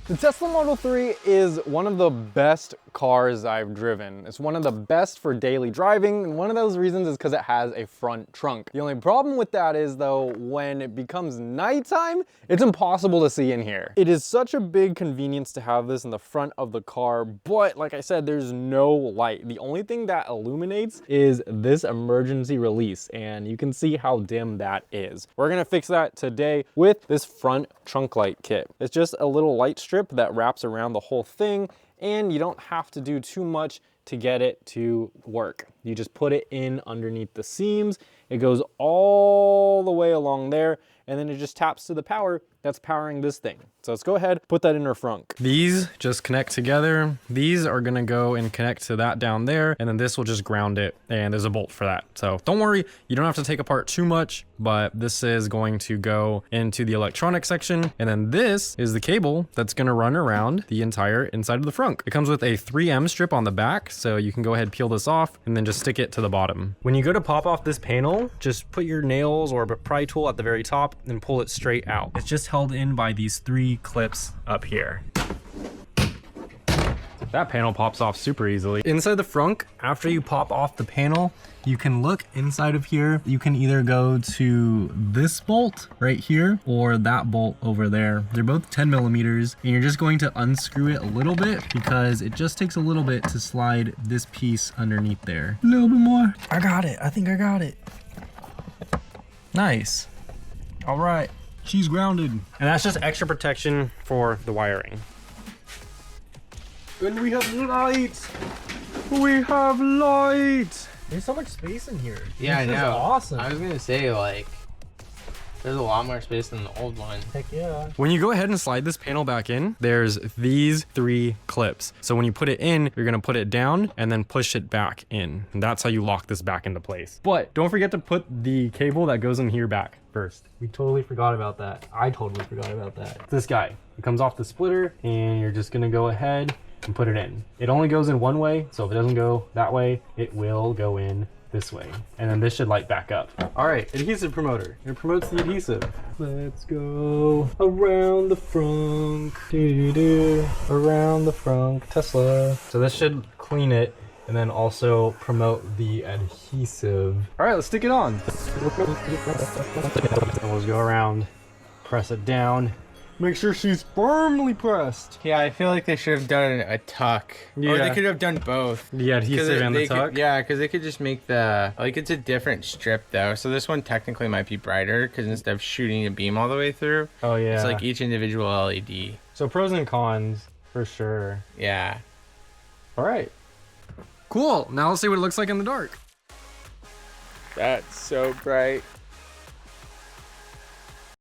The Tesla Model 3 is one of the best cars I've driven. It's one of the best for daily driving, and one of those reasons is because it has a front trunk. The only problem with that is though, when it becomes nighttime, it's impossible to see in here. It is such a big convenience to have this in the front of the car, but like I said, there's no light. The only thing that illuminates is this emergency release, and you can see how dim that is. We're gonna fix that today with this front trunk light kit. It's just a little light strip that wraps around the whole thing, and you don't have to do too much to get it to work. You just put it in underneath the seams. It goes all the way along there, and then it just taps to the power that's powering this thing. So let's go ahead, put that in our frunk. These just connect together. These are gonna go and connect to that down there, and then this will just ground it, and there's a bolt for that. So don't worry, you don't have to take apart too much, but this is going to go into the electronic section, and then this is the cable that's gonna run around the entire inside of the frunk. It comes with a 3M strip on the back, so you can go ahead, peel this off, and then just stick it to the bottom. When you go to pop off this panel, just put your nails or a pry tool at the very top and pull it straight out. It's just held in by these 3 clips up here. That panel pops off super easily. Inside the frunk, after you pop off the panel, you can look inside of here. You can either go to this bolt right here or that bolt over there. They're both 10 millimeters, and you're just going to unscrew it a little bit because it just takes a little bit to slide this piece underneath there. A little bit more. I got it. I think I got it. Nice. All right. She's grounded. And that's just extra protection for the wiring. And we have light. We have light. There's so much space in here. Yeah, I know. Awesome. I was gonna say, like, there's a lot more space than the old one. Heck yeah. When you go ahead and slide this panel back in, there's these 3 clips. So when you put it in, you're gonna put it down and then push it back in. And that's how you lock this back into place. But don't forget to put the cable that goes in here back first. We totally forgot about that. I totally forgot about that. This guy, it comes off the splitter, and you're just gonna go ahead and put it in. It only goes in one way, so if it doesn't go that way, it will go in this way. And then this should light back up. All right, adhesive promoter. It promotes the adhesive. Let's go around the frunk. Around the frunk, Tesla. So this should clean it and then also promote the adhesive. All right, let's stick it on. And we'll go around, press it down. Make sure she's firmly pressed. Yeah, I feel like they should have done a tuck. Yeah. Or they could have done both. The adhesive and the tuck? Yeah, because they could just make the, like, it's a different strip though. So this one technically might be brighter because instead of shooting a beam all the way through, oh yeah, it's like each individual LED. So pros and cons for sure. Yeah. All right. Cool. Now let's see what it looks like in the dark. That's so bright.